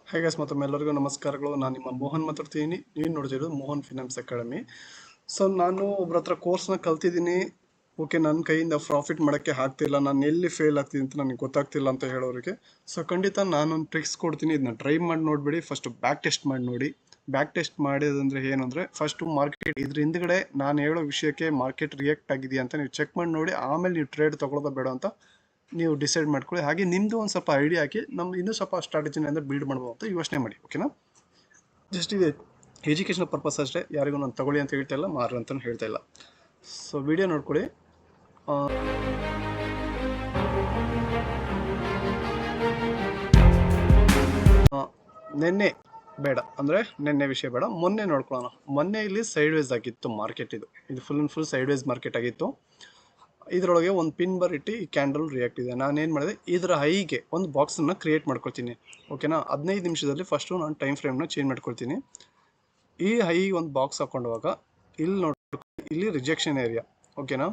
Hi guys, ಮತ್ತೊಮ್ಮೆ ಎಲ್ಲರಿಗೂ ನಮಸ್ಕಾರಗಳು. ನಾನು ನಿಮ್ಮ ಮೋಹನ್ ಮಾತಾಡ್ತಿದ್ದೀನಿ. ನೀವು ನೋಡ್ತಿರೋದು ಮೋಹನ್ ಫಿನಾನ್ಸ್ ಅಕಾಡೆಮಿ. ಸೊ ನಾನು ಒಬ್ರ ಹತ್ರ ಕೋರ್ಸ್ನ ಕಲ್ತಿದ್ದೀನಿ. ಓಕೆ, ನನ್ನ ಕೈಯಿಂದ ಪ್ರಾಫಿಟ್ ಮಾಡೋಕ್ಕೆ ಆಗ್ತಿಲ್ಲ, ನಾನು ಎಲ್ಲಿ ಫೇಲ್ ಆಗ್ತೀನಿ ಅಂತ ನನಗೆ ಗೊತ್ತಾಗ್ತಿಲ್ಲ ಅಂತ ಹೇಳೋರಿಗೆ ಸೊ ಖಂಡಿತ ನಾನೊಂದು ಟ್ರಿಕ್ಸ್ ಕೊಡ್ತೀನಿ. ಇದನ್ನ ಟ್ರೈ ಮಾಡಿ ನೋಡಿಬಿಡಿ. ಫಸ್ಟ್ ಬ್ಯಾಕ್ ಟೆಸ್ಟ್ ಮಾಡಿ ನೋಡಿ. ಬ್ಯಾಕ್ ಟೆಸ್ಟ್ ಮಾಡಿದಂದ್ರೆ ಏನಂದರೆ, ಫಸ್ಟು ಮಾರ್ಕೆಟ್ ಇದ್ರ ಹಿಂದ್ಗಡೆ ನಾನು ಹೇಳೋ ವಿಷಯಕ್ಕೆ ಮಾರ್ಕೆಟ್ ರಿಯಾಕ್ಟ್ ಆಗಿದೆಯಾ ಅಂತ ನೀವು ಚೆಕ್ ಮಾಡಿ ನೋಡಿ. ಆಮೇಲೆ ನೀವು ಟ್ರೇಡ್ ತೊಗೊಳ್ಳೋದು ಬೇಡ ಅಂತ ನೀವು ಡಿಸೈಡ್ ಮಾಡ್ಕೊಳ್ಳಿ. ಹಾಗೆ ನಿಮ್ಮದು ಒಂದು ಸ್ವಲ್ಪ ಐಡಿಯಾ ಹಾಕಿ ನಮ್ದು ಇನ್ನೂ ಸ್ವಲ್ಪ ಸ್ಟ್ರಾಟಜಿನ ಅಂದರೆ ಬಿಲ್ಡ್ ಮಾಡ್ಬೋದು ಅಂತ ಯೋಚನೆ ಮಾಡಿ. ಓಕೆನಾ? ಜಸ್ಟ್ ಇದೆ ಎಜುಕೇಷನಲ್ ಪರ್ಪಸ್ ಅಷ್ಟೇ. ಯಾರಿಗೂ ನಾನು ತಗೊಳ್ಳಿ ಅಂತ ಹೇಳ್ತಾ ಇಲ್ಲ, ಮಾರು ಅಂತಲೂ ಹೇಳ್ತಾ ಇಲ್ಲ. ಸೊ ವಿಡಿಯೋ ನೋಡ್ಕೊಳ್ಳಿ. ನಿನ್ನೆ ಬೇಡ ಅಂದರೆ ನಿನ್ನೆ ವಿಷಯ ಬೇಡ, ಮೊನ್ನೆ ನೋಡ್ಕೊಳ್ಳೋಣ. ಮೊನ್ನೆ ಇಲ್ಲಿ ಸೈಡ್ ವೇಸ್ ಆಗಿತ್ತು ಮಾರ್ಕೆಟ್. ಇದು ಫುಲ್ ಸೈಡ್ ವೇಸ್ ಮಾರ್ಕೆಟ್ ಆಗಿತ್ತು. ಇದರೊಳಗೆ ಒಂದು ಪಿನ್ ಬರಿಟ್ಟು ಈ ಕ್ಯಾಂಡಲ್ ರಿಯಾಕ್ಟ್ ಇದೆ. ನಾನೇನು ಮಾಡಿದೆ, ಇದರ ಹೈಗೆ ಒಂದು ಬಾಕ್ಸನ್ನು ಕ್ರಿಯೇಟ್ ಮಾಡ್ಕೊಳ್ತೀನಿ. ಓಕೆನಾ? 15 ನಿಮಿಷದಲ್ಲಿ ಫಸ್ಟು ನಾನು ಟೈಮ್ ಫ್ರೇಮ್ನ ಚೇಂಜ್ ಮಾಡ್ಕೊಳ್ತೀನಿ. ಈ ಹೈಗೆ ಒಂದು ಬಾಕ್ಸ್ ಹಾಕೊಂಡವಾಗ ಇಲ್ಲಿ ನೋಡ್ಕೊಳ್ಳಿ, ಇಲ್ಲಿ ರಿಜೆಕ್ಷನ್ ಏರಿಯಾ. ಓಕೆನಾ?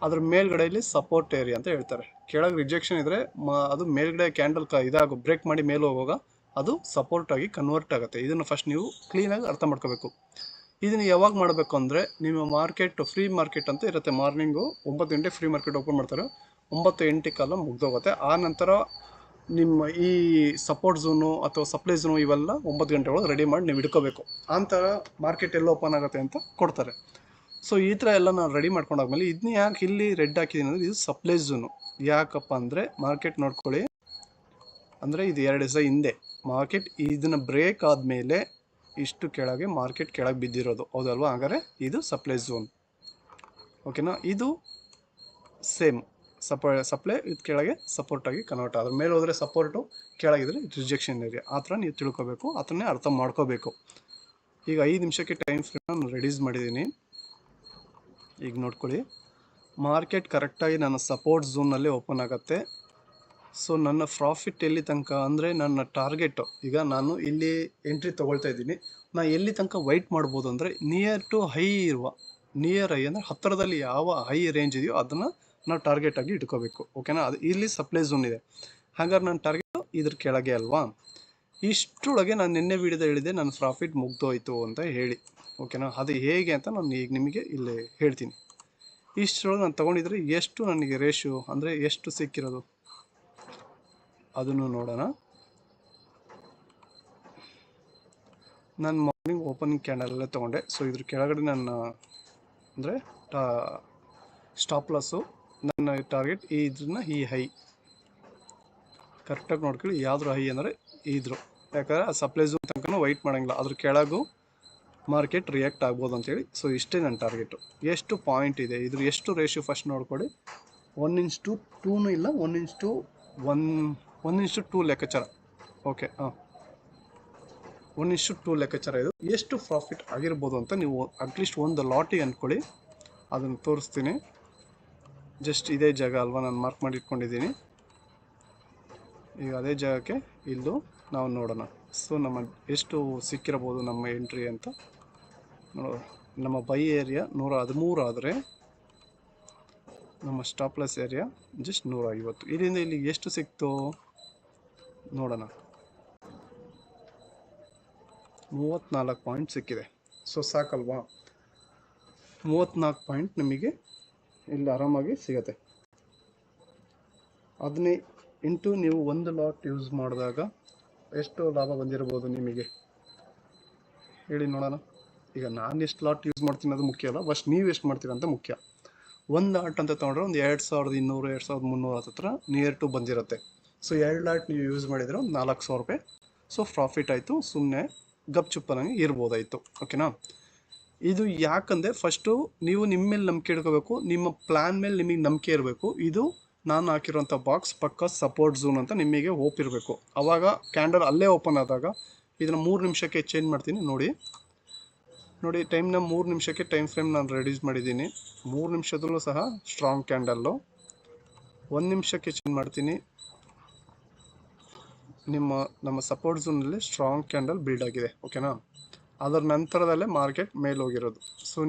ಅದ್ರ ಮೇಲ್ಗಡೆ ಇಲ್ಲಿ ಸಪೋರ್ಟ್ ಏರಿಯಾ ಅಂತ ಹೇಳ್ತಾರೆ. ಕೆಳಗೆ ರಿಜೆಕ್ಷನ್ ಇದ್ರೆ ಅದು ಮೇಲ್ಗಡೆ ಕ್ಯಾಂಡಲ್ ಇದಾಗೋ ಬ್ರೇಕ್ ಮಾಡಿ ಮೇಲೆ ಹೋಗುವಾಗ ಅದು ಸಪೋರ್ಟ್ ಆಗಿ ಕನ್ವರ್ಟ್ ಆಗುತ್ತೆ. ಇದನ್ನು ಫಸ್ಟ್ ನೀವು ಕ್ಲೀನಾಗಿ ಅರ್ಥ ಮಾಡ್ಕೋಬೇಕು. ಇದನ್ನು ಯಾವಾಗ ಮಾಡಬೇಕು ಅಂದರೆ, ನಿಮ್ಮ ಮಾರ್ಕೆಟ್ ಫ್ರೀ ಮಾರ್ಕೆಟ್ ಅಂತ ಇರುತ್ತೆ. ಮಾರ್ನಿಂಗು 9 ಗಂಟೆ ಫ್ರೀ ಮಾರ್ಕೆಟ್ ಓಪನ್ ಮಾಡ್ತಾರೆ. 9-8 ಮುಗ್ದೋಗುತ್ತೆ. ಆ ನಂತರ ನಿಮ್ಮ ಈ ಸಪೋರ್ಟ್ ಝೋನು ಅಥವಾ ಸಪ್ಲೈ ಝೋನು ಇವೆಲ್ಲ 9 ಗಂಟೆ ಒಳಗೆ ರೆಡಿ ಮಾಡಿ ನೀವು ಇಟ್ಕೋಬೇಕು. ಆ ಥರ ಮಾರ್ಕೆಟ್ ಎಲ್ಲ ಓಪನ್ ಆಗುತ್ತೆ ಅಂತ ಕೊಡ್ತಾರೆ. ಸೊ ಈ ಥರ ಎಲ್ಲ ನಾನು ರೆಡಿ ಮಾಡ್ಕೊಂಡಾದ್ಮೇಲೆ ಇದನ್ನ ಯಾಕೆ ಇಲ್ಲಿ ರೆಡ್ ಹಾಕಿದ್ದೀನಿ ಅಂದರೆ, ಇದು ಸಪ್ಲೈ ಝೋನು. ಯಾಕಪ್ಪ ಅಂದರೆ ಮಾರ್ಕೆಟ್ ನೋಡ್ಕೊಳ್ಳಿ, ಅಂದರೆ ಇದು 2 ದಿವಸ ಹಿಂದೆ ಮಾರ್ಕೆಟ್ ಇದನ್ನು ಬ್ರೇಕ್ ಆದಮೇಲೆ ಇಷ್ಟು ಕೆಳಗೆ ಮಾರ್ಕೆಟ್ ಕೆಳಗೆ ಬಿದ್ದಿರೋದು, ಹೌದಲ್ವಾ? ಹಾಗಾದರೆ ಇದು ಸಪ್ಲೈ ಝೋನ್. ಓಕೆನಾ? ಇದು ಸೇಮ್ ಸಪ್ಲೈ ಇದು ಕೆಳಗೆ ಸಪೋರ್ಟ್ ಆಗಿ ಕನ್ವರ್ಟ್. ಅದ್ರ ಮೇಲೆ ಹೋದರೆ ಸಪೋರ್ಟು, ಕೆಳಗಿದ್ರೆ ರಿಜೆಕ್ಷನ್ ಏರಿಯಾ. ಆ ಥರ ನೀವು ತಿಳ್ಕೊಬೇಕು, ಅದನ್ನೇ ಅರ್ಥ ಮಾಡ್ಕೋಬೇಕು. ಈಗ 5 ನಿಮಿಷಕ್ಕೆ ಟೈಮ್ ಫ್ರೇಮ್ ನಾನು ರೆಡ್ಯೂಸ್ ಮಾಡಿದ್ದೀನಿ. ಈಗ ನೋಡ್ಕೊಳ್ಳಿ, ಮಾರ್ಕೆಟ್ ಕರೆಕ್ಟಾಗಿ ನನ್ನ ಸಪೋರ್ಟ್ ಝೋನಲ್ಲಿ ಓಪನ್ ಆಗುತ್ತೆ. ಸೊ ನನ್ನ ಪ್ರಾಫಿಟ್ ಎಲ್ಲಿ ತನಕ ಅಂದರೆ, ನನ್ನ ಟಾರ್ಗೆಟು ಈಗ ನಾನು ಇಲ್ಲಿ ಎಂಟ್ರಿ ತೊಗೊಳ್ತಾ ಇದ್ದೀನಿ. ನಾನು ಎಲ್ಲಿ ತನಕ ವೈಟ್ ಮಾಡ್ಬೋದು ಅಂದರೆ, ನಿಯರ್ ಟು ಹೈ ಇರುವ, ನಿಯರ್ ಹೈ ಅಂದರೆ ಹತ್ತಿರದಲ್ಲಿ ಯಾವ ಹೈ ರೇಂಜ್ ಇದೆಯೋ ಅದನ್ನು ನಾವು ಟಾರ್ಗೆಟ್ ಆಗಿ ಇಟ್ಕೋಬೇಕು. ಓಕೆನಾ? ಅದು ಇಲ್ಲಿ ಸಪ್ಲೈ ಝೋನ್ ಇದೆ. ಹಾಗಾದ್ರೆ ನನ್ನ ಟಾರ್ಗೆಟು ಇದ್ರ ಕೆಳಗೆ ಅಲ್ವಾ? ಇಷ್ಟರೊಳಗೆ ನಾನು ನಿನ್ನೆ ವಿಡಿಯೋದ ಹೇಳಿದೆ ನನ್ನ ಪ್ರಾಫಿಟ್ ಮುಗ್ದೋಯ್ತು ಅಂತ ಹೇಳಿ. ಓಕೆನಾ? ಅದು ಹೇಗೆ ಅಂತ ನಾನು ಈಗ ನಿಮಗೆ ಇಲ್ಲಿ ಹೇಳ್ತೀನಿ. ಇಷ್ಟರೊಳಗೆ ನಾನು ತೊಗೊಂಡಿದ್ರೆ ಎಷ್ಟು ನನಗೆ ರೇಷಿಯೋ ಅಂದರೆ ಎಷ್ಟು ಸಿಕ್ಕಿರೋದು ಅದನ್ನು ನೋಡೋಣ. ನಾನು ಮಾರ್ನಿಂಗ್ ಓಪನಿಂಗ್ ಕ್ಯಾಂಡಲ್ ತೊಗೊಂಡೆ. ಸೊ ಇದ್ರ ಕೆಳಗಡೆ ನನ್ನ ಅಂದರೆ ಸ್ಟಾಪ್ ಲಾಸು, ನನ್ನ ಟಾರ್ಗೆಟ್ ಇದನ್ನ ಈ ಹೈ ಕರೆಕ್ಟಾಗಿ ನೋಡ್ಕೊಳ್ಳಿ. ಯಾವ್ದ್ರ ಹೈ ಅಂದರೆ ಇದ್ರು, ಯಾಕಂದರೆ ಆ ಸಪ್ಲೈ ಝೋನ್ ತನಕ ವೈಟ್ ಮಾಡೋಂಗಿಲ್ಲ, ಅದ್ರ ಕೆಳಗೂ ಮಾರ್ಕೆಟ್ ರಿಯಾಕ್ಟ್ ಆಗ್ಬೋದು ಅಂತೇಳಿ. ಸೊ ಇಷ್ಟೇ ನನ್ನ ಟಾರ್ಗೆಟು. ಎಷ್ಟು ಪಾಯಿಂಟ್ ಇದೆ, ಇದ್ರ ಎಷ್ಟು ರೇಷಿಯೋ ಫಸ್ಟ್ ನೋಡ್ಕೊಳ್ಳಿ. 1:2 ಇಲ್ಲ, 1:2 ಲೆಕ್ಕಾಚಾರ. ಓಕೆ, 1:2 ಲೆಕ್ಕಾಚಾರ. ಇದು ಎಷ್ಟು ಪ್ರಾಫಿಟ್ ಆಗಿರ್ಬೋದು ಅಂತ ನೀವು ಅಟ್ಲೀಸ್ಟ್ ಒಂದು ಲಾಟಿಗೆ ಅಂದ್ಕೊಳ್ಳಿ. ಅದನ್ನು ತೋರಿಸ್ತೀನಿ. ಜಸ್ಟ್ ಇದೇ ಜಾಗ ಅಲ್ವಾ ನಾನು ಮಾರ್ಕ್ ಮಾಡಿ ಇಟ್ಕೊಂಡಿದ್ದೀನಿ. ಈಗ ಅದೇ ಜಾಗಕ್ಕೆ ಇಲ್ಲೂ ನಾವು ನೋಡೋಣ. ಸೊ ನಮ್ಮ ಎಷ್ಟು ಸಿಕ್ಕಿರಬಹುದು ನಮ್ಮ ಎಂಟ್ರಿ ಅಂತ ನೋಡೋಣ. ನಮ್ಮ ಬೈ ಏರಿಯಾ 113 ಆದರೆ ನಮ್ಮ ಸ್ಟಾಪ್ ಲಾಸ್ ಏರಿಯಾ ಜಸ್ಟ್ 150. ಇಲ್ಲಿಂದ ಇಲ್ಲಿ ಎಷ್ಟು ಸಿಕ್ತು ನೋಡೋಣ. 34 ಪಾಯಿಂಟ್ ಸಿಕ್ಕಿದೆ. ಸೊ ಸಾಕಲ್ವಾ? 34 ಪಾಯಿಂಟ್ ನಿಮಗೆ ಇಲ್ಲಿ ಆರಾಮಾಗಿ ಸಿಗುತ್ತೆ. ಅದನ್ನೇ ಇಂಟು ನೀವು ಒಂದು ಲಾಟ್ ಯೂಸ್ ಮಾಡಿದಾಗ ಎಷ್ಟು ಲಾಭ ಬಂದಿರ್ಬೋದು ನಿಮಗೆ ಹೇಳಿ ನೋಡೋಣ. ಈಗ ನಾನು ಎಷ್ಟು ಲಾಟ್ ಯೂಸ್ ಮಾಡ್ತೀನಿ ಅದು ಮುಖ್ಯ ಅಲ್ಲ, ಫಸ್ಟ್ ನೀವು ಎಷ್ಟು ಮಾಡ್ತೀರ ಅಂತ ಮುಖ್ಯ. ಒಂದು ಲಾಟ್ ಅಂತ ತೊಗೊಂಡ್ರೆ ಒಂದು 2200 2300 ಹತ್ರ ನಿಯರ್ ಟು ಬಂದಿರುತ್ತೆ. ಸೊ 2 ಲಾಟ್ ನೀವು ಯೂಸ್ ಮಾಡಿದರೆ ಒಂದು 4000 ರೂಪಾಯಿ. ಸೊ ಪ್ರಾಫಿಟ್ ಆಯಿತು. ಸುಮ್ಮನೆ ಗಪ್ಚುಪ್ಪನಾಗಿ ಇರ್ಬೋದಾಯಿತು. ಓಕೆನಾ? ಇದು ಯಾಕಂದರೆ ಫಸ್ಟು ನೀವು ನಿಮ್ಮ ಮೇಲೆ ನಂಬಿಕೆ ಇಟ್ಕೋಬೇಕು, ನಿಮ್ಮ ಪ್ಲ್ಯಾನ್ ಮೇಲೆ ನಿಮಗೆ ನಂಬಿಕೆ ಇರಬೇಕು. ಇದು ನಾನು ಹಾಕಿರೋಂಥ ಬಾಕ್ಸ್ ಪಕ್ಕ ಸಪೋರ್ಟ್ ಝೋನ್ ಅಂತ ನಿಮಗೆ ಹೋಪ್ ಇರಬೇಕು. ಆವಾಗ ಕ್ಯಾಂಡಲ್ ಅಲ್ಲೇ ಓಪನ್ ಆದಾಗ ಇದನ್ನು 3 ನಿಮಿಷಕ್ಕೆ ಚೇಂಜ್ ಮಾಡ್ತೀನಿ. ನೋಡಿ ಟೈಮ್ನ 3 ನಿಮಿಷಕ್ಕೆ ಟೈಮ್ ಫ್ರೇಮ್ ನಾನು ರೆಡ್ಯೂಸ್ ಮಾಡಿದ್ದೀನಿ. 3 ನಿಮಿಷದಲ್ಲೂ ಸಹ ಸ್ಟ್ರಾಂಗ್ ಕ್ಯಾಂಡಲ್ಲು. 1 ನಿಮಿಷಕ್ಕೆ ಚೇಂಜ್ ಮಾಡ್ತೀನಿ. ನಮ್ಮ ಸಪೋರ್ಟ್ ಝೋನಲ್ಲಿ ಸ್ಟ್ರಾಂಗ್ ಕ್ಯಾಂಡಲ್ ಬಿಲ್ಡ್ ಆಗಿದೆ. ಓಕೆನಾ? ಅದರ ನಂತರದಲ್ಲೇ ಮಾರ್ಕೆಟ್ ಮೇಲೆ ಹೋಗಿರೋದು. ಸೊ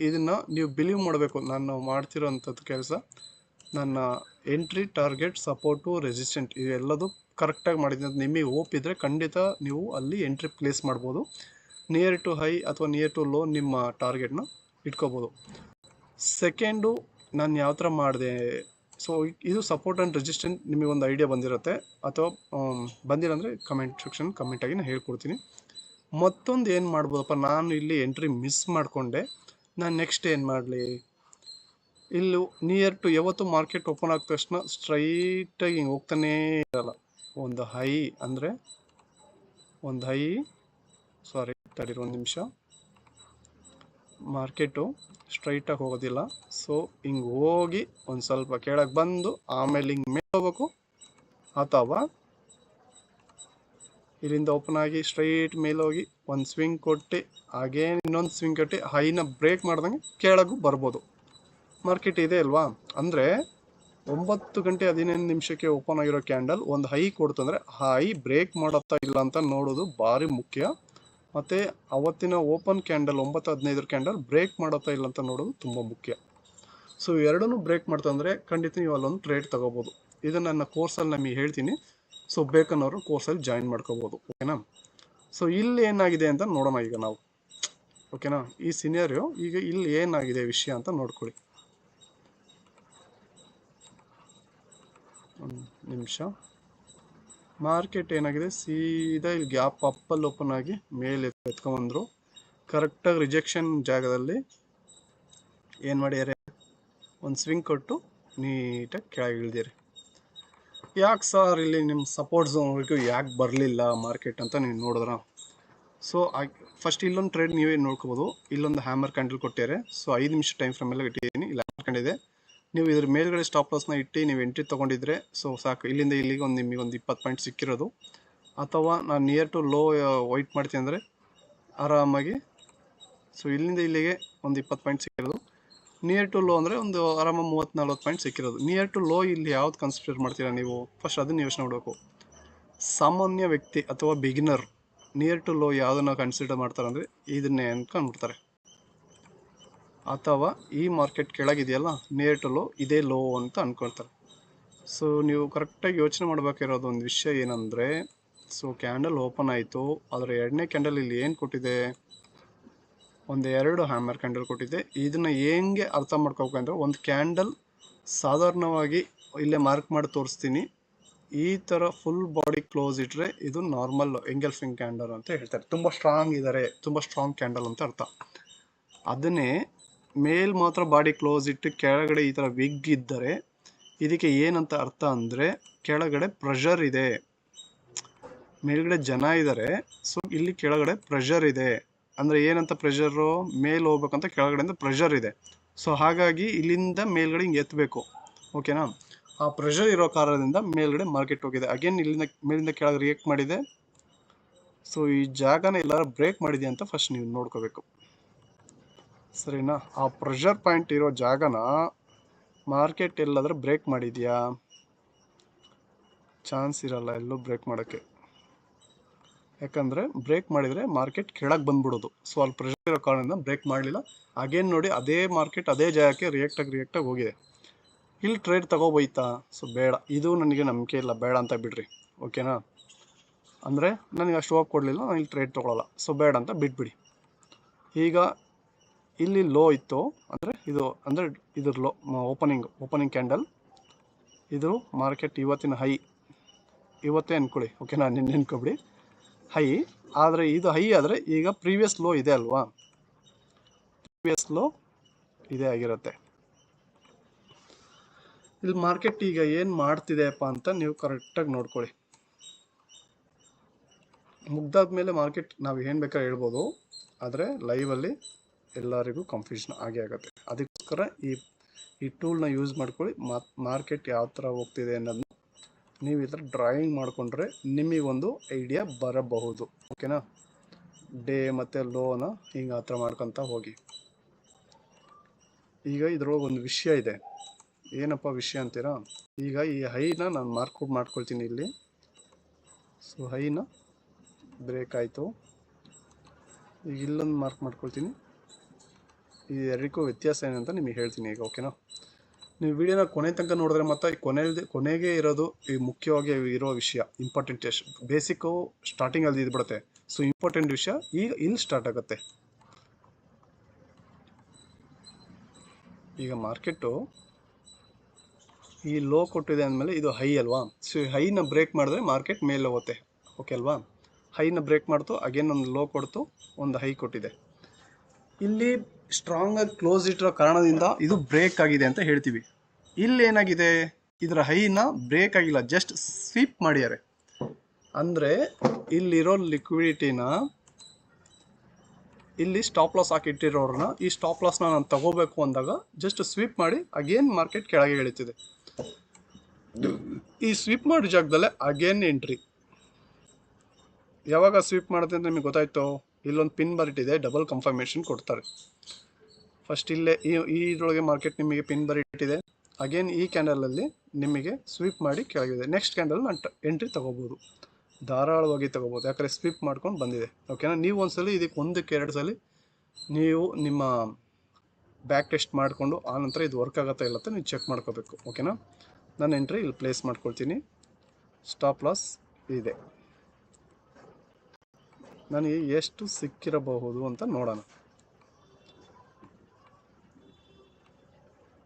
ಇದನ್ನು ನೀವು ಬಿಲೀವ್ ಮಾಡಬೇಕು. ನಾನು ಮಾಡ್ತಿರೋಂಥದ್ದು ಕೆಲಸ, ನನ್ನ ಎಂಟ್ರಿ, ಟಾರ್ಗೆಟ್, ಸಪೋರ್ಟು, ರೆಸಿಸ್ಟೆಂಟ್ ಇವೆಲ್ಲದು ಕರೆಕ್ಟಾಗಿ ಮಾಡಿದ್ದೀನಿ ಅಂತ ನಿಮಗೆ ಹೋಪ್ ಇದ್ದರೆ ಖಂಡಿತ ನೀವು ಅಲ್ಲಿ ಎಂಟ್ರಿ ಪ್ಲೇಸ್ ಮಾಡ್ಬೋದು. ನಿಯರ್ ಟು ಹೈ ಅಥವಾ ನಿಯರ್ ಟು ಲೋ ನಿಮ್ಮ ಟಾರ್ಗೆಟ್ನ ಇಟ್ಕೋಬೋದು. ಸೆಕೆಂಡು ನಾನು ಯಾವ ಥರ ಮಾಡಿದೆ, ಸೊ ಇದು ಸಪೋರ್ಟ್ ಆ್ಯಂಡ್ ರೆಸಿಸ್ಟೆಂಟ್ ನಿಮಗೆ ಒಂದು ಐಡಿಯಾ ಬಂದಿರುತ್ತೆ, ಅಥವಾ ಬಂದಿಲ್ಲ ಅಂದರೆ ಕಮೆಂಟ್ ಸೆಕ್ಷನ್ ಕಮೆಂಟಾಗಿ ನಾನು ಹೇಳ್ಕೊಡ್ತೀನಿ. ಮತ್ತೊಂದು ಏನು ಮಾಡ್ಬೋದಪ್ಪ, ನಾನು ಇಲ್ಲಿ ಎಂಟ್ರಿ ಮಿಸ್ ಮಾಡಿಕೊಂಡೆ, ನಾನು ನೆಕ್ಸ್ಟ್ ಏನು ಮಾಡಲಿ, ಇಲ್ಲಿ ನಿಯರ್ ಟು ಯಾವತ್ತು ಮಾರ್ಕೆಟ್ ಓಪನ್ ಆದ ತಕ್ಷಣ ಸ್ಟ್ರೈಟಾಗಿ ಹಿಂಗೆ ಹೋಗ್ತಾನೇ ಇರಲ್ಲ. ಒಂದು ಹೈ ಅಂದರೆ ಒಂದು ಹೈ ಸಾರಿ ತಡೀರಿ ಒಂದು ನಿಮಿಷ, ಮಾರ್ಕೆಟು ಸ್ಟ್ರೈಟಾಗಿ ಹೋಗೋದಿಲ್ಲ. ಸೊ ಹಿಂಗೆ ಹೋಗಿ ಒಂದು ಸ್ವಲ್ಪ ಕೆಳಗೆ ಬಂದು ಆಮೇಲೆ ಹಿಂಗೆ ಮೇಲೆ ಹೋಗ್ಬೇಕು, ಅಥವಾ ಇಲ್ಲಿಂದ ಓಪನ್ ಆಗಿ ಸ್ಟ್ರೈಟ್ ಮೇಲೆ ಹೋಗಿ ಒಂದು ಸ್ವಿಂಗ್ ಕೊಟ್ಟು ಹಾಗೇನು ಇನ್ನೊಂದು ಸ್ವಿಂಗ್ ಕೊಟ್ಟು ಹೈನ ಬ್ರೇಕ್ ಮಾಡ್ದಂಗೆ ಕೆಳಗೂ ಬರ್ಬೋದು. ಮಾರ್ಕೆಟ್ ಇದೆ ಅಲ್ವಾ, ಅಂದರೆ 9 ಗಂಟೆ 15 ನಿಮಿಷಕ್ಕೆ ಓಪನ್ ಆಗಿರೋ ಕ್ಯಾಂಡಲ್ ಒಂದು ಹೈ ಕೊಡ್ತಂದರೆ ಹೈ ಬ್ರೇಕ್ ಮಾಡುತ್ತಾ ಇಲ್ಲ ಅಂತ ನೋಡೋದು ಭಾರಿ ಮುಖ್ಯ. ಮತ್ತು ಅವತ್ತಿನ ಓಪನ್ ಕ್ಯಾಂಡಲ್ 9:15 ಕ್ಯಾಂಡಲ್ ಬ್ರೇಕ್ ಮಾಡುತ್ತಾ ಇಲ್ಲ ಅಂತ ನೋಡೋದು ತುಂಬ ಮುಖ್ಯ. ಸೊ ಎರಡನ್ನೂ ಬ್ರೇಕ್ ಮಾಡ್ತಂದರೆ ಖಂಡಿತ ನೀವು ಅಲ್ಲೊಂದು ಟ್ರೇಡ್ ತಗೋಬೋದು. ಇದು ನನ್ನ ಕೋರ್ಸಲ್ಲಿ ನಮಗೆ ಹೇಳ್ತೀನಿ, ಸೊ ಬೇಕನ್ನೋರು ಕೋರ್ಸಲ್ಲಿ ಜಾಯಿನ್ ಮಾಡ್ಕೋಬೋದು. ಓಕೆನಾ. ಸೊ ಇಲ್ಲಿ ಏನಾಗಿದೆ ಅಂತ ನೋಡೋಣ ಈಗ ನಾವು. ಓಕೆನಾ, ಈ ಸಿನಾರಿಯೋ ಈಗ ಇಲ್ಲಿ ಏನಾಗಿದೆ ವಿಷಯ ಅಂತ ನೋಡ್ಕೊಳ್ಳಿ. ಒಂದು ನಿಮಿಷ. ಮಾರ್ಕೆಟ್ ಏನಾಗಿದೆ, ಸೀದಾ ಇಲ್ಲಿ ಗ್ಯಾಪ್ ಅಪ್ಪಲ್ಲಿ ಓಪನ್ ಆಗಿ ಮೇಲೆ ಎತ್ಕೊಂಡ್ಬಂದರು. ಕರೆಕ್ಟಾಗಿ ರಿಜೆಕ್ಷನ್ ಜಾಗದಲ್ಲಿ ಏನು ಮಾಡ್ಯಾರೆ, ಒಂದು ಸ್ವಿಂಗ್ ಕೊಟ್ಟು ನೀಟಾಗಿ ಕೆಳಗೆ ಇಳಿದಿರಿ. ಯಾಕೆ ಸರ್ ಇಲ್ಲಿ ನಿಮ್ಮ ಸಪೋರ್ಟ್ ಝೋನ್ವರೆಗೂ ಯಾಕೆ ಬರಲಿಲ್ಲ ಮಾರ್ಕೆಟ್ ಅಂತ ನೀವು ನೋಡಿದ್ರ. ಸೊ ಫಸ್ಟ್ ಇಲ್ಲೊಂದು ಟ್ರೇಡ್ ನೀವೇ ನೋಡ್ಕೋಬೋದು. ಇಲ್ಲೊಂದು ಹ್ಯಾಮರ್ ಕ್ಯಾಂಡಲ್ ಕೊಟ್ಟಿದ್ದಾರೆ. ಸೊ 5 ನಿಮಿಷ ಟೈಮ್ ಫ್ರೇಮ್ ಎಲ್ಲ ಇಟ್ಟಿದ್ದೀನಿ, ಇಲ್ಲ ಹಾಕೊಂಡಿದೆ. ನೀವು ಇದ್ರ ಮೇಲ್ಗಡೆ ಸ್ಟಾಪ್ ಲಾಸ್ನ ಇಟ್ಟು ನೀವು ಎಂಟ್ರಿ ತೊಗೊಂಡಿದ್ರೆ ಸೊ ಸಾಕು. ಇಲ್ಲಿಂದ ಇಲ್ಲಿಗೆ ನಿಮಗೆ ಒಂದು 20 ಪಾಯಿಂಟ್ ಸಿಕ್ಕಿರೋದು. ಅಥವಾ ನಾನು ನಿಯರ್ ಟು ಲೋ ವೈಟ್ ಮಾಡ್ತೀನಿ ಅಂದರೆ ಆರಾಮಾಗಿ, ಸೊ ಇಲ್ಲಿಂದ ಇಲ್ಲಿಗೆ ಒಂದು 20 ಪಾಯಿಂಟ್ ಸಿಕ್ಕಿರೋದು. ನಿಯರ್ ಟು ಲೋ ಅಂದರೆ ಒಂದು ಆರಾಮಾಗಿ 30-40 ಪಾಯಿಂಟ್ ಸಿಕ್ಕಿರೋದು. ನಿಯರ್ ಟು ಲೋ ಇಲ್ಲಿ ಯಾವ್ದು ಕನ್ಸಿಡರ್ ಮಾಡ್ತೀರಾ ನೀವು, ಫಸ್ಟ್ ಅದನ್ನು ಯೋಚನೆ ಮಾಡಬೇಕು. ಸಾಮಾನ್ಯ ವ್ಯಕ್ತಿ ಅಥವಾ ಬಿಗಿನರ್ ನಿಯರ್ ಟು ಲೋ ಯಾವುದನ್ನು ಕನ್ಸಿಡರ್ ಮಾಡ್ತಾರೆ ಅಂದರೆ ಇದನ್ನೇ ಅನ್ಕೊಂಡ್ಬಿಡ್ತಾರೆ. ಅಥವಾ ಈ ಮಾರ್ಕೆಟ್ ಕೆಳಗಿದೆಯಲ್ಲ ನಿಯರ್ ಟು ಲೋ ಇದೇ ಲೋ ಅಂತ ಅಂದ್ಕೊಳ್ತಾರೆ. ಸೊ ನೀವು ಕರೆಕ್ಟಾಗಿ ಯೋಚನೆ ಮಾಡಬೇಕಿರೋದು ಒಂದು ವಿಷಯ ಏನಂದರೆ, ಸೊ ಕ್ಯಾಂಡಲ್ ಓಪನ್ ಆಯಿತು, ಅದರ ಎರಡನೇ ಕ್ಯಾಂಡಲ್ ಇಲ್ಲಿ ಏನು ಕೊಟ್ಟಿದೆ, ಒಂದು 2 ಹ್ಯಾಮರ್ ಕ್ಯಾಂಡಲ್ ಕೊಟ್ಟಿದೆ. ಇದನ್ನು ಹೆಂಗೆ ಅರ್ಥ ಮಾಡ್ಕೋಬೇಕಂದ್ರೆ, ಒಂದು ಕ್ಯಾಂಡಲ್ ಸಾಧಾರಣವಾಗಿ ಇಲ್ಲೇ ಮಾರ್ಕ್ ಮಾಡಿ ತೋರಿಸ್ತೀನಿ, ಈ ಥರ ಫುಲ್ ಬಾಡಿ ಕ್ಲೋಸ್ ಇಟ್ಟರೆ ಇದು ನಾರ್ಮಲ್ ಎಂಗಲ್ಫಿಂಗ್ ಕ್ಯಾಂಡಲ್ ಅಂತ ಹೇಳ್ತಾರೆ. ತುಂಬ ಸ್ಟ್ರಾಂಗ್ ಇದ್ದಾರೆ, ತುಂಬ ಸ್ಟ್ರಾಂಗ್ ಕ್ಯಾಂಡಲ್ ಅಂತ ಅರ್ಥ. ಅದನ್ನೇ ಮೇಲ್ ಮಾತ್ರ ಬಾಡಿ ಕ್ಲೋಸ್ ಇಟ್ಟು ಕೆಳಗಡೆ ಈ ಥರ ವಿಗ್ ಇದ್ದರೆ ಇದಕ್ಕೆ ಏನಂತ ಅರ್ಥ ಅಂದರೆ ಕೆಳಗಡೆ ಪ್ರೆಷರ್ ಇದೆ, ಮೇಲ್ಗಡೆ ಜನ ಇದ್ದಾರೆ. ಸೊ ಇಲ್ಲಿ ಕೆಳಗಡೆ ಪ್ರೆಷರ್ ಇದೆ ಅಂದರೆ ಏನಂತ, ಪ್ರೆಷರು ಮೇಲೆ ಹೋಗ್ಬೇಕಂತ ಕೆಳಗಡೆಯಿಂದ ಪ್ರೆಷರ್ ಇದೆ. ಸೊ ಹಾಗಾಗಿ ಇಲ್ಲಿಂದ ಮೇಲ್ಗಡೆ ಹಿಂಗೆ ಎತ್ತಬೇಕು. ಓಕೆನಾ. ಆ ಪ್ರೆಷರ್ ಇರೋ ಕಾರಣದಿಂದ ಮೇಲ್ಗಡೆ ಮಾರ್ಕೆಟ್ ಹೋಗಿದೆ. ಅಗೇನ್ ಇಲ್ಲಿಂದ ಮೇಲಿಂದ ಕೆಳಗೆ ರಿಯಾಕ್ಟ್ ಮಾಡಿದೆ. ಸೊ ಈ ಜಾಗನ ಎಲ್ಲರೂ ಬ್ರೇಕ್ ಮಾಡಿದೆ ಅಂತ ಫಸ್ಟ್ ನೀವು ನೋಡ್ಕೋಬೇಕು, ಸರಿನಾ. ಆ ಪ್ರೆಷರ್ ಪಾಯಿಂಟ್ ಇರೋ ಜಾಗನ ಮಾರ್ಕೆಟ್ ಎಲ್ಲಾದರೂ ಬ್ರೇಕ್ ಮಾಡಿದೆಯಾ, ಚಾನ್ಸ್ ಇರಲ್ಲ ಎಲ್ಲೂ ಬ್ರೇಕ್ ಮಾಡೋಕ್ಕೆ. ಯಾಕಂದರೆ ಬ್ರೇಕ್ ಮಾಡಿದರೆ ಮಾರ್ಕೆಟ್ ಕೆಳಗೆ ಬಂದ್ಬಿಡೋದು. ಸೊ ಅಲ್ಲಿ ಪ್ರೆಷರ್ ಇರೋ ಕಾರಣದಿಂದ ಬ್ರೇಕ್ ಮಾಡಲಿಲ್ಲ. ಅಗೇನ್ ನೋಡಿ ಅದೇ ಮಾರ್ಕೆಟ್ ಅದೇ ಜಾಗಕ್ಕೆ ರಿಯಾಕ್ಟಾಗಿ ಹೋಗಿದೆ. ಇಲ್ಲಿ ಟ್ರೇಡ್ ತಗೋಬೋಯ್ತಾ, ಸೊ ಬೇಡ, ಇದು ನನಗೆ ನಂಬಿಕೆ ಇಲ್ಲ, ಬೇಡ ಅಂತ ಬಿಡ್ರಿ. ಓಕೆನಾ. ಅಂದರೆ ನನಗೆ ಅಷ್ಟು ಹೋಗಿ ಕೊಡಲಿಲ್ಲ, ನಾನು ಇಲ್ಲಿ ಟ್ರೇಡ್ ತೊಗೊಳ್ಳಲ್ಲ, ಸೊ ಬೇಡ ಅಂತ ಬಿಟ್ಬಿಡಿ. ಈಗ ಇಲ್ಲಿ ಲೋ ಇತ್ತು ಅಂದರೆ ಇದು ಲೋ ಓಪನಿಂಗ್ ಕ್ಯಾಂಡಲ್, ಇದು ಮಾರ್ಕೆಟ್ ಇವತ್ತಿನ ಹೈ, ಇವತ್ತೇ ಅಂದ್ಕೊಳ್ಳಿ. ಓಕೆನಾ, ನಿನ್ನೆ ಅನ್ಕೊಬಿಡಿ ಹೈ. ಆದರೆ ಇದು ಹೈ ಆದರೆ ಈಗ ಪ್ರೀವಿಯಸ್ ಲೋ ಇದೆ ಅಲ್ವಾ, ಪ್ರೀವಿಯಸ್ ಲೋ ಇದೇ ಆಗಿರುತ್ತೆ. ಇಲ್ಲಿ ಮಾರ್ಕೆಟ್ ಈಗ ಏನು ಮಾಡ್ತಿದೆಯಪ್ಪ ಅಂತ ನೀವು ಕರೆಕ್ಟಾಗಿ ನೋಡ್ಕೊಳ್ಳಿ. ಮುಗ್ದಾದ್ಮೇಲೆ ಮಾರ್ಕೆಟ್ ನಾವು ಏನು ಬೇಕಾದ್ರೆ ಹೇಳ್ಬೋದು, ಆದರೆ ಲೈವಲ್ಲಿ ಎಲ್ಲರಿಗೂ ಕನ್ಫ್ಯೂಷನ್ ಆಗೇ ಆಗುತ್ತೆ. ಅದಕ್ಕೋಸ್ಕರ ಈ ಟೂಲ್ನ ಯೂಸ್ ಮಾಡ್ಕೊಳ್ಳಿ. ಮಾರ್ಕೆಟ್ ಯಾವ ಥರ ಹೋಗ್ತಿದೆ ಅನ್ನೋದನ್ನ ನೀವು ಈ ಥರ ಡ್ರಾಯಿಂಗ್ ಮಾಡಿಕೊಂಡ್ರೆ ನಿಮಗೊಂದು ಐಡಿಯಾ ಬರಬಹುದು. ಓಕೆನಾ. ಡೇ ಮತ್ತು ಲೋನ ಹಿಂಗೆ ಆ ಥರ ಮಾಡ್ಕೊತ ಹೋಗಿ. ಈಗ ಇದ್ರೊಳಗೆ ಒಂದು ವಿಷಯ ಇದೆ. ಏನಪ್ಪ ವಿಷಯ ಅಂತೀರಾ, ಈಗ ಈ ಹೈನ ನಾನು ಮಾಡ್ಕೊಳ್ತೀನಿ ಇಲ್ಲಿ. ಸೊ ಹೈನ ಬ್ರೇಕ್ ಆಯಿತು, ಈಗ ಇಲ್ಲೊಂದು ಮಾರ್ಕ್ ಮಾಡ್ಕೊಳ್ತೀನಿ. ಈ ಎರಡಕ್ಕೂ ವ್ಯತ್ಯಾಸ ಏನಂತ ನಿಮಗೆ ಹೇಳ್ತೀನಿ ಈಗ. ಓಕೆನಾ. ನೀವು ವಿಡಿಯೋನ ಕೊನೆ ತನಕ ನೋಡಿದ್ರೆ ಮತ್ತೆ ಕೊನೆಗೆ ಇರೋದು ಈ ಮುಖ್ಯವಾಗಿ ಇರೋ ವಿಷಯ ಇಂಪಾರ್ಟೆಂಟ್ ಬೇಸಿಕ್ಕು ಸ್ಟಾರ್ಟಿಂಗಲ್ಲಿ ಇದ್ಬಿಡುತ್ತೆ. ಸೊ ಇಂಪಾರ್ಟೆಂಟ್ ವಿಷಯ ಈಗ ಇಲ್ಲಿ ಸ್ಟಾರ್ಟ್ ಆಗುತ್ತೆ. ಈಗ ಮಾರ್ಕೆಟು ಈ ಲೋ ಕೊಟ್ಟಿದೆ ಅಂದಮೇಲೆ ಇದು ಹೈ ಅಲ್ವಾ. ಸೊ ಹೈನ ಬ್ರೇಕ್ ಮಾಡಿದ್ರೆ ಮಾರ್ಕೆಟ್ ಮೇಲೆ ಹೋಗುತ್ತೆ. ಓಕೆ ಅಲ್ವಾ. ಹೈನ ಬ್ರೇಕ್ ಮಾಡ್ತು, ಅಗೇನ್ ಒಂದು ಲೋ ಕೊಡ್ತು, ಒಂದು ಹೈ ಕೊಟ್ಟಿದೆ. ಇಲ್ಲಿ ಸ್ಟ್ರಾಂಗಾಗಿ ಕ್ಲೋಸ್ ಇಟ್ಟಿರೋ ಕಾರಣದಿಂದ ಇದು ಬ್ರೇಕ್ ಆಗಿದೆ ಅಂತ ಹೇಳ್ತೀವಿ. ಇಲ್ಲಿ ಏನಾಗಿದೆ, ಇದರ ಹೈನ ಬ್ರೇಕ್ ಆಗಿಲ್ಲ, ಜಸ್ಟ್ ಸ್ವೀಪ್ ಮಾಡ್ಯಾರೆ. ಅಂದರೆ ಇಲ್ಲಿರೋ ಲಿಕ್ವಿಡಿಟಿನ ಇಲ್ಲಿ ಸ್ಟಾಪ್ ಲಾಸ್ ಹಾಕಿಟ್ಟಿರೋರನ್ನ ಈ ಸ್ಟಾಪ್ ಲಾಸ್ನ ನಾನು ತಗೋಬೇಕು ಅಂದಾಗ ಜಸ್ಟ್ ಸ್ವೀಪ್ ಮಾಡಿ ಅಗೇನ್ ಮಾರ್ಕೆಟ್ ಕೆಳಗೆ ಇಳಿತಿದೆ. ಈ ಸ್ವೀಪ್ ಮಾಡೋ ಜಾಗದಲ್ಲೇ ಅಗೇನ್ ಎಂಟ್ರಿ. ಯಾವಾಗ ಸ್ವೀಪ್ ಮಾಡುತ್ತೆ ಅಂತ ನಿಮಗೆ ಗೊತ್ತಾಯ್ತು, ಇಲ್ಲೊಂದು ಪಿನ್ ಬರಿಟ್ಟಿದೆ, ಡಬಲ್ ಕನ್ಫರ್ಮೇಷನ್ ಕೊಡ್ತಾರೆ. ಫಸ್ಟ್ ಇಲ್ಲೇ ಇದರೊಳಗೆ ಮಾರ್ಕೆಟ್ ನಿಮಗೆ ಪಿನ್ ಬರಿಟ್ಟಿದೆ. ಅಗೇನ್ ಈ ಕ್ಯಾಂಡಲಲ್ಲಿ ನಿಮಗೆ ಸ್ವೀಪ್ ಮಾಡಿ ಕೆಳಗಿದೆ. ನೆಕ್ಸ್ಟ್ ಕ್ಯಾಂಡಲ್ ನಾನು ಎಂಟ್ರಿ ತೊಗೋಬೋದು, ಧಾರಾಳವಾಗಿ ತೊಗೋಬೋದು, ಯಾಕಂದರೆ ಸ್ವೀಪ್ ಮಾಡ್ಕೊಂಡು ಬಂದಿದೆ. ಓಕೆನಾ. ನೀವು ಒಂದ್ಸಲಿ ಇದಕ್ಕೆ 1-2 ಸಲ ನೀವು ನಿಮ್ಮ ಬ್ಯಾಕ್ ಟೆಸ್ಟ್ ಮಾಡಿಕೊಂಡು ಆನಂತರ ಇದು ವರ್ಕ್ ಆಗುತ್ತಾ ಇಲ್ಲ ಅಂತ ನೀವು ಚೆಕ್ ಮಾಡ್ಕೋಬೇಕು. ಓಕೆನಾ. ನಾನು ಎಂಟ್ರಿ ಇಲ್ಲಿ ಪ್ಲೇಸ್ ಮಾಡ್ಕೊಳ್ತೀನಿ. ಸ್ಟಾಪ್ ಲಾಸ್ ಇದೆ. ನನಗೆ ಎಷ್ಟು ಸಿಕ್ಕಿರಬಹುದು ಅಂತ ನೋಡೋಣ.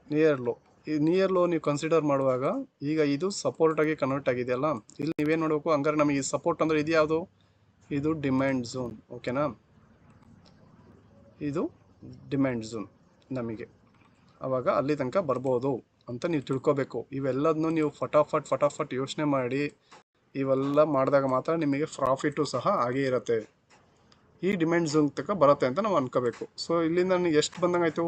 ನಿಯರ್ ಲೋ ನೀವು ಕನ್ಸಿಡರ್ ಮಾಡುವಾಗ ಈಗ ಇದು ಸಪೋರ್ಟಾಗಿ ಕನ್ವರ್ಟ್ ಆಗಿದೆಯಲ್ಲ, ಇಲ್ಲಿ ನೀವೇನು ನೋಡಬೇಕು, ಹಂಗಾರೆ ನಮಗೆ ಈ ಸಪೋರ್ಟ್ ಅಂದರೆ ಇದು ಯಾವುದು, ಇದು ಡಿಮ್ಯಾಂಡ್ ಝೋನ್. ಓಕೆನಾ. ಇದು ಡಿಮ್ಯಾಂಡ್ ಝೋನ್ ನಮಗೆ, ಆವಾಗ ಅಲ್ಲಿ ತನಕ ಬರ್ಬೋದು ಅಂತ ನೀವು ತಿಳ್ಕೊಬೇಕು. ಇವೆಲ್ಲದನ್ನು ನೀವು ಫಟಾಫಟ್ ಯೋಚನೆ ಮಾಡಿ ಇವೆಲ್ಲ ಮಾಡಿದಾಗ ಮಾತ್ರ ನಿಮಗೆ ಪ್ರಾಫಿಟು ಸಹ ಹಾಗೇ ಇರುತ್ತೆ. ಈ ಡಿಮ್ಯಾಂಡ್ ಝೋನ್ ತನಕ ಬರುತ್ತೆ ಅಂತ ನಾವು ಅನ್ಕೋಬೇಕು. ಸೊ ಇಲ್ಲಿಂದ ನನಗೆ ಎಷ್ಟು ಬಂದಂಗೆ ಆಯಿತು,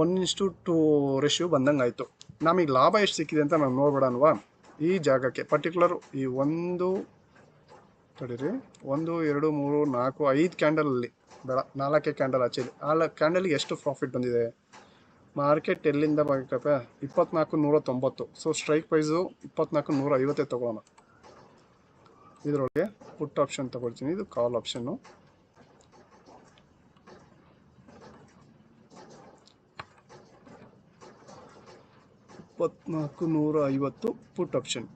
1:2 ರೇಷಿಯೋ ಬಂದಂಗೆ ಆಯಿತು. ನಮಗೆ ಲಾಭ ಎಷ್ಟು ಸಿಕ್ಕಿದೆ ಅಂತ ನಾವು ನೋಡ್ಬಿಡೋಣವಾ. ಈ ಜಾಗಕ್ಕೆ ಪರ್ಟಿಕ್ಯುಲರ್ ಈ 1 2 3 4 5 ಕ್ಯಾಂಡಲಲ್ಲಿ ಬೇಡ, 4 ಕ್ಯಾಂಡಲ್ ಆಚೆಲಿ 4 ಕ್ಯಾಂಡಲ್ಗೆ ಎಷ್ಟು ಪ್ರಾಫಿಟ್ ಬಂದಿದೆ. ಮಾರ್ಕೆಟ್ ಎಲ್ಲಿಂದ ಬೇಕಪ್ಪ, 2490. ಸೊ ಸ್ಟ್ರೈಕ್ ಪ್ರೈಸು 2450 ತೊಗೊಳ್ಳೋಣ. ಇದರೊಳಗೆ ಪುಟ್ ಆಪ್ಷನ್ ತೊಗೊಳ್ತೀನಿ, ಇದು ಕಾಲ್ ಆಪ್ಷನ್ನು. $2450 ಪುಟ್ ಆಪ್ಷನ್.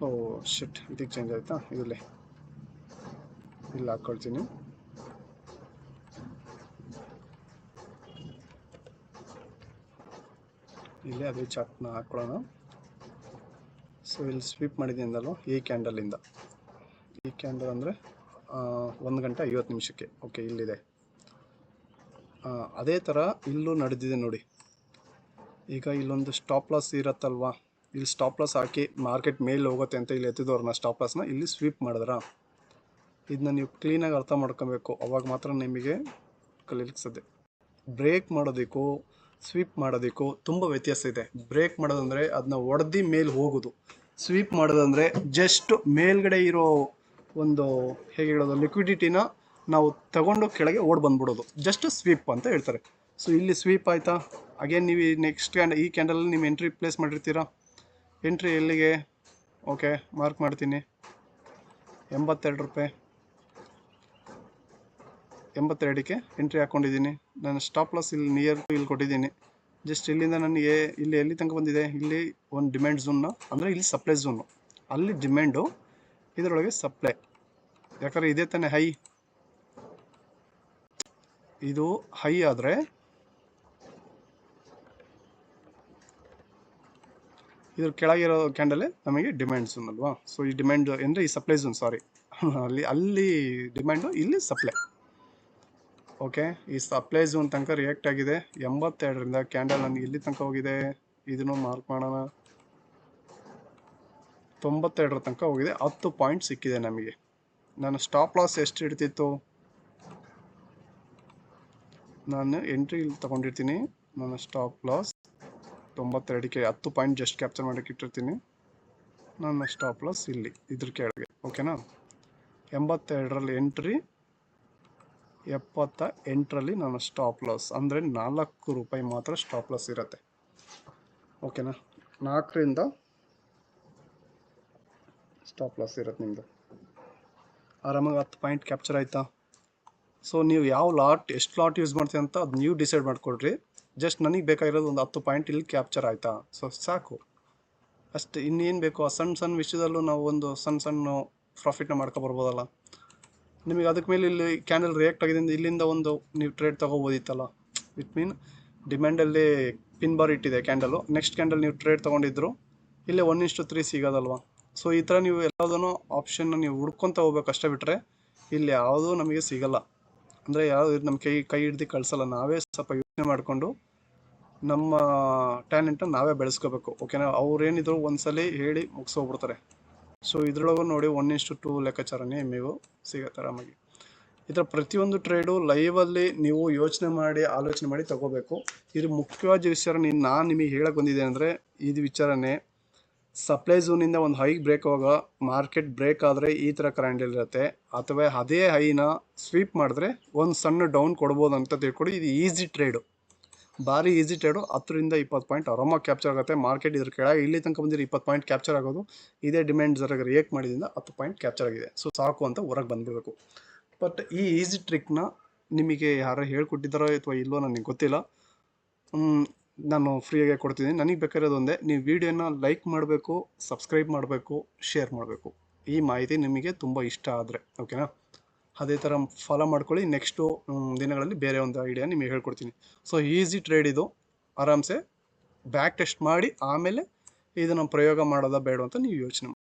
ಓ ಶಿಟ್, ಇದಕ್ಕೆ ಚೇಂಜ್ ಆಯಿತಾ, ಇಲ್ಲಿ ಹಾಕ್ಕೊಳ್ತೀನಿ. ಇಲ್ಲಿ ಅದೇ ಚಾರ್ಟ್ನ ಹಾಕ್ಕೊಳ್ಳೋಣ. ಸೊ ಇಲ್ಲಿ ಸ್ವೀಪ್ ಮಾಡಿದ್ದೀನಿ ಅಂದಲ್ವ, ಈ ಕ್ಯಾಂಡಲಿಂದ. ಈ ಕ್ಯಾಂಡಲ್ ಅಂದರೆ 1 ಗಂಟೆ 50 ನಿಮಿಷಕ್ಕೆ. ಓಕೆ, ಇಲ್ಲಿದೆ. ಅದೇ ಥರ ಇಲ್ಲೂ ನಡೆದಿದೆ ನೋಡಿ. ಈಗ ಇಲ್ಲೊಂದು ಸ್ಟಾಪ್ ಲಾಸ್ ಇರತ್ತಲ್ವಾ, ಇಲ್ಲಿ ಸ್ಟಾಪ್ ಲಾಸ್ ಹಾಕಿ ಮಾರ್ಕೆಟ್ ಮೇಲೆ ಹೋಗುತ್ತೆ ಅಂತ ಇಲ್ಲಿ ಎತ್ತಿದವ್ರನ್ನ ಸ್ಟಾಪ್ ಲಾಸ್ನ ಇಲ್ಲಿ ಸ್ವೀಪ್ ಮಾಡಿದ್ರ, ಇದನ್ನ ನೀವು ಕ್ಲೀನಾಗಿ ಅರ್ಥ ಮಾಡ್ಕೊಬೇಕು. ಅವಾಗ ಮಾತ್ರ ನಿಮಗೆ ಕಲೀಲಿಕ್ಕೆ ಸಾಧ್ಯ. ಬ್ರೇಕ್ ಮಾಡೋದಕ್ಕೂ ಸ್ವೀಪ್ ಮಾಡೋದಕ್ಕೂ ತುಂಬ ವ್ಯತ್ಯಾಸ ಇದೆ. ಬ್ರೇಕ್ ಮಾಡೋದಂದರೆ ಅದನ್ನ ಹೊಡೆದು ಮೇಲೆ ಹೋಗೋದು, ಸ್ವೀಪ್ ಮಾಡೋದಂದರೆ ಜಸ್ಟ್ ಮೇಲ್ಗಡೆ ಇರೋ ಒಂದು ಹೇಗೆ ಹೇಳೋದು, ಲಿಕ್ವಿಡಿಟಿನ ನಾವು ತಗೊಂಡು ಕೆಳಗೆ ಓಡ್ ಬಂದ್ಬಿಡೋದು, ಜಸ್ಟ್ ಸ್ವೀಪ್ ಅಂತ ಹೇಳ್ತಾರೆ. ಸೊ ಇಲ್ಲಿ ಸ್ವೀಪ್ ಆಯಿತಾ, ಅಗೇನ್ ನೀವು ನೆಕ್ಸ್ಟ್ ಈ ಕ್ಯಾಂಡಲಲ್ಲಿ ನೀವು ಎಂಟ್ರಿ ಪ್ಲೇಸ್ ಮಾಡಿರ್ತೀರಾ. ಎಂಟ್ರಿ ಎಲ್ಲಿಗೆ, ಓಕೆ ಮಾರ್ಕ್ ಮಾಡ್ತೀನಿ, 82 ರೂಪಾಯಿ, 82ಕ್ಕೆ ಎಂಟ್ರಿ ಹಾಕ್ಕೊಂಡಿದ್ದೀನಿ. ನಾನು ಸ್ಟಾಪ್ ಲಾಸ್ ಇಲ್ಲಿ ನಿಯರ್ ಟು ಇಲ್ಲಿ ಕೊಟ್ಟಿದ್ದೀನಿ. ಜಸ್ಟ್ ಇಲ್ಲಿಂದ ನನಗೆ ಇಲ್ಲಿ ಎಲ್ಲಿ ತನಕ ಬಂದಿದೆ, ಇಲ್ಲಿ ಒಂದು ಡಿಮ್ಯಾಂಡ್ ಝೋನ್ನ, ಅಂದರೆ ಇಲ್ಲಿ ಸಪ್ಲೈ ಝೋನು, ಅಲ್ಲಿ ಡಿಮ್ಯಾಂಡು, ಇದರೊಳಗೆ ಸಪ್ಲೈ. ಯಾಕಂದರೆ ಇದೇ ತಾನೇ ಹೈ. ಇದು ಹೈ ಆದರೆ ಇದ್ರ ಕೆಳಗಿರೋ ಕ್ಯಾಂಡಲೇ ನಮಗೆ ಡಿಮ್ಯಾಂಡ್ ಝೋನ್ ಅಲ್ವಾ. ಸೊ ಈ ಡಿಮ್ಯಾಂಡ್ ಅಂದರೆ ಈ ಸಪ್ಲೈ ಝೋನ್, ಸಾರಿ, ಅಲ್ಲಿ ಡಿಮ್ಯಾಂಡು, ಇಲ್ಲಿ ಸಪ್ಲೈ. ಓಕೆ, ಈ ಸಪ್ಲೈ ಝೋನ್ ತನಕ ರಿಯಾಕ್ಟ್ ಆಗಿದೆ. 82ರಿಂದ ಕ್ಯಾಂಡಲ್ ನನಗೆ ಇಲ್ಲಿ ತನಕ ಹೋಗಿದೆ, ಇದನ್ನು ಮಾರ್ಕ್ ಮಾಡೋಣ. 92 ತನಕ ಹೋಗಿದೆ, 10 ಪಾಯಿಂಟ್ ಸಿಕ್ಕಿದೆ ನಮಗೆ. ನಾನು ಸ್ಟಾಪ್ ಲಾಸ್ ಎಷ್ಟು ಇಡ್ತಿತ್ತು, ನಾನು ಎಂಟ್ರಿ ಇಲ್ಲಿ ತೊಗೊಂಡಿರ್ತೀನಿ. ನಾನು ಸ್ಟಾಪ್ ಲಾಸ್ 92ಕ್ಕೆ 10 ಪಾಯಿಂಟ್ ಜಸ್ಟ್ ಕ್ಯಾಪ್ಚರ್ ಮಾಡೋಕ್ಕೆ ಇಟ್ಟಿರ್ತೀನಿ. ನನ್ನ ಸ್ಟಾಪ್ ಲಾಸ್ ಇಲ್ಲಿ ಇದ್ರ ಕೆಳಗೆ. ಓಕೆನಾ. 82ರಲ್ಲಿ ಎಂಟ್ರಿ, 78ರಲ್ಲಿ ನನ್ನ ಸ್ಟಾಪ್ ಲಾಸ್, ಅಂದರೆ 4 ರೂಪಾಯಿ ಮಾತ್ರ ಸ್ಟಾಪ್ ಲಾಸ್ ಇರುತ್ತೆ. ಓಕೆನಾ. 4ರಿಂದ ಸ್ಟಾಪ್ ಲಾಸ್ ಇರುತ್ತೆ ನಿಮ್ಮದು. ಆರಾಮಾಗಿ 10 ಪಾಯಿಂಟ್ ಕ್ಯಾಪ್ಚರ್ ಆಯಿತಾ. ಸೊ ನೀವು ಯಾವ ಲಾಟ್, ಎಷ್ಟು ಲಾಟ್ ಯೂಸ್ ಮಾಡ್ತೀವಿ ಅಂತ ಅದು ನೀವು ಡಿಸೈಡ್ ಮಾಡಿಕೊಡ್ರಿ. ಜಸ್ಟ್ ನನಗೆ ಬೇಕಾಗಿರೋದು ಒಂದು 10 ಪಾಯಿಂಟ್ ಇಲ್ಲಿ ಕ್ಯಾಪ್ಚರ್ ಆಯಿತಾ, ಸೊ ಸಾಕು ಅಷ್ಟೇ. ಇನ್ನೇನು ಬೇಕು, ಆ ಸಣ್ಣ ಸಣ್ಣ ವಿಷಯದಲ್ಲೂ ನಾವು ಒಂದು ಸಣ್ಣ ಪ್ರಾಫಿಟ್ನ ಮಾಡ್ಕೊಬರ್ಬೋದಲ್ಲ. ನಿಮಗೆ ಅದಕ್ಕೆ ಮೇಲೆ ಇಲ್ಲಿ ಕ್ಯಾಂಡಲ್ ರಿಯಾಕ್ಟ್ ಆಗಿದೆ ಇಲ್ಲಿಂದ ಒಂದು ನೀವು ಟ್ರೇಡ್ ತೊಗೋಬೋದಿತ್ತಲ್ಲ. ಇಟ್ ಮೀನ್ ಡಿಮ್ಯಾಂಡಲ್ಲಿ ಪಿನ್ ಬಾರ್ ಇಟ್ಟಿದೆ ಕ್ಯಾಂಡಲು, ನೆಕ್ಸ್ಟ್ ಕ್ಯಾಂಡಲ್ ನೀವು ಟ್ರೇಡ್ ತೊಗೊಂಡಿದ್ರು ಇಲ್ಲೇ 1:3 ಸಿಗೋದಲ್ವ. ಸೊ ಈ ಥರ ನೀವು ಯಾವುದೋ ಆಪ್ಷನ್ನ ನೀವು ಹುಡ್ಕೊತ ಹೋಗ್ಬೇಕು ಅಷ್ಟೇ, ಬಿಟ್ಟರೆ ಇಲ್ಲಿ ಯಾವುದೂ ನಮಗೆ ಸಿಗಲ್ಲ. ಅಂದರೆ ಯಾವುದು ನಮ್ಮ ಕೈ ಹಿಡ್ದು ಕಳಿಸಲ್ಲ. ನಾವೇ ಸ್ವಲ್ಪ ಯೋಚನೆ ಮಾಡಿಕೊಂಡು ನಮ್ಮ ಟ್ಯಾಲೆಂಟನ್ನು ನಾವೇ ಬೆಳೆಸ್ಕೋಬೇಕು, ಓಕೆನಾ. ಅವ್ರೇನಿದ್ರು ಒಂದ್ಸಲಿ ಹೇಳಿ ಮುಗಿಸೋಗ್ಬಿಡ್ತಾರೆ. ಸೊ ಇದ್ರೊಳಗೂ ನೋಡಿ 1:2 ಲೆಕ್ಕಾಚಾರನೇ ನೀವು ಸಿಗುತ್ತೆ ಆರಾಮಾಗಿ. ಈ ಥರ ಪ್ರತಿಯೊಂದು ಟ್ರೇಡು ಲೈವಲ್ಲಿ ನೀವು ಆಲೋಚನೆ ಮಾಡಿ ತಗೋಬೇಕು. ಇದು ಮುಖ್ಯವಾದ ವಿಚಾರ ನಾನು ನಿಮಗೆ ಹೇಳಕ್ಕೆ ಬಂದಿದ್ದೆ ಅಂದರೆ ಇದು ವಿಚಾರನೇ. ಸಪ್ಲೈ ಝೋನಿಂದ ಒಂದು ಹೈ ಬ್ರೇಕ್ ಆಗುವಾಗ ಮಾರ್ಕೆಟ್ ಬ್ರೇಕ್ ಆದರೆ ಈ ಥರ ಕ್ಯಾಂಡಲ್ ಇರುತ್ತೆ, ಅಥವಾ ಅದೇ ಹೈನ ಸ್ವೀಪ್ ಮಾಡಿದ್ರೆ ಒಂದು ಸಣ್ಣ ಡೌನ್ ಕೊಡ್ಬೋದು ಅಂತ ತಿಳ್ಕೊಡಿ. ಇದು ಈಸಿ ಟ್ರೇಡು, ಭಾರಿ ಈಸಿ ಟ್ರೇಡು. 10-20 ಪಾಯಿಂಟ್ ಆರಾಮಾಗಿ ಕ್ಯಾಪ್ಚರ್ ಆಗುತ್ತೆ. ಮಾರ್ಕೆಟ್ ಇದ್ರ ಕೆಳಗೆ ಇಲ್ಲಿ ತನಕ ಬಂದಿರೋ 20 ಪಾಯಿಂಟ್ ಕ್ಯಾಪ್ಚರ್ ಆಗೋದು ಇದೇ ಡಿಮ್ಯಾಂಡ್ ಜರಾಗ ರಿಯಾಕ್ಟ್ ಮಾಡಿದಿಂದ 10 ಪಾಯಿಂಟ್ ಕ್ಯಾಪ್ಚರ್ ಆಗಿದೆ. ಸೊ ಸಾಕು ಅಂತ ಹೊರಗೆ ಬಂದ್ಬಿಡಬೇಕು. ಬಟ್ ಈ ಈಸಿ ಟ್ರಿಕ್ನ ನಿಮಗೆ ಯಾರು ಹೇಳ್ಕೊಟ್ಟಿದ್ದಾರೋ ಅಥವಾ ಇಲ್ಲೋ ನನಗೆ ಗೊತ್ತಿಲ್ಲ. ನಾನು ಫ್ರೀಯಾಗಿ ಕೊಡ್ತಿದ್ದೀನಿ. ನನಗೆ ಬೇಕಾಗಿರೋದು ಒಂದೇ, ನೀವು ವಿಡಿಯೋನ ಲೈಕ್ ಮಾಡಬೇಕು, ಸಬ್ಸ್ಕ್ರೈಬ್ ಮಾಡಬೇಕು, ಶೇರ್ ಮಾಡಬೇಕು. ಈ ಮಾಹಿತಿ ನಿಮಗೆ ತುಂಬ ಇಷ್ಟ ಆದರೆ ಓಕೆನಾ. ಅದೇ ಥರ ಫಾಲೋ ಮಾಡ್ಕೊಳ್ಳಿ. ನೆಕ್ಸ್ಟು ದಿನಗಳಲ್ಲಿ ಬೇರೆ ಒಂದು ಐಡಿಯಾ ನಿಮಗೆ ಹೇಳ್ಕೊಡ್ತೀನಿ. ಸೊ ಈಸಿ ಟ್ರೇಡ್ ಇದು, ಆರಾಮ್ಸೆ ಬ್ಯಾಕ್ ಟೆಸ್ಟ್ ಮಾಡಿ ಆಮೇಲೆ ಇದನ್ನು ಪ್ರಯೋಗ ಮಾಡೋದಾ ಬೇಡ ಅಂತ ನೀವು ಯೋಚನೆ ಮಾಡಿ.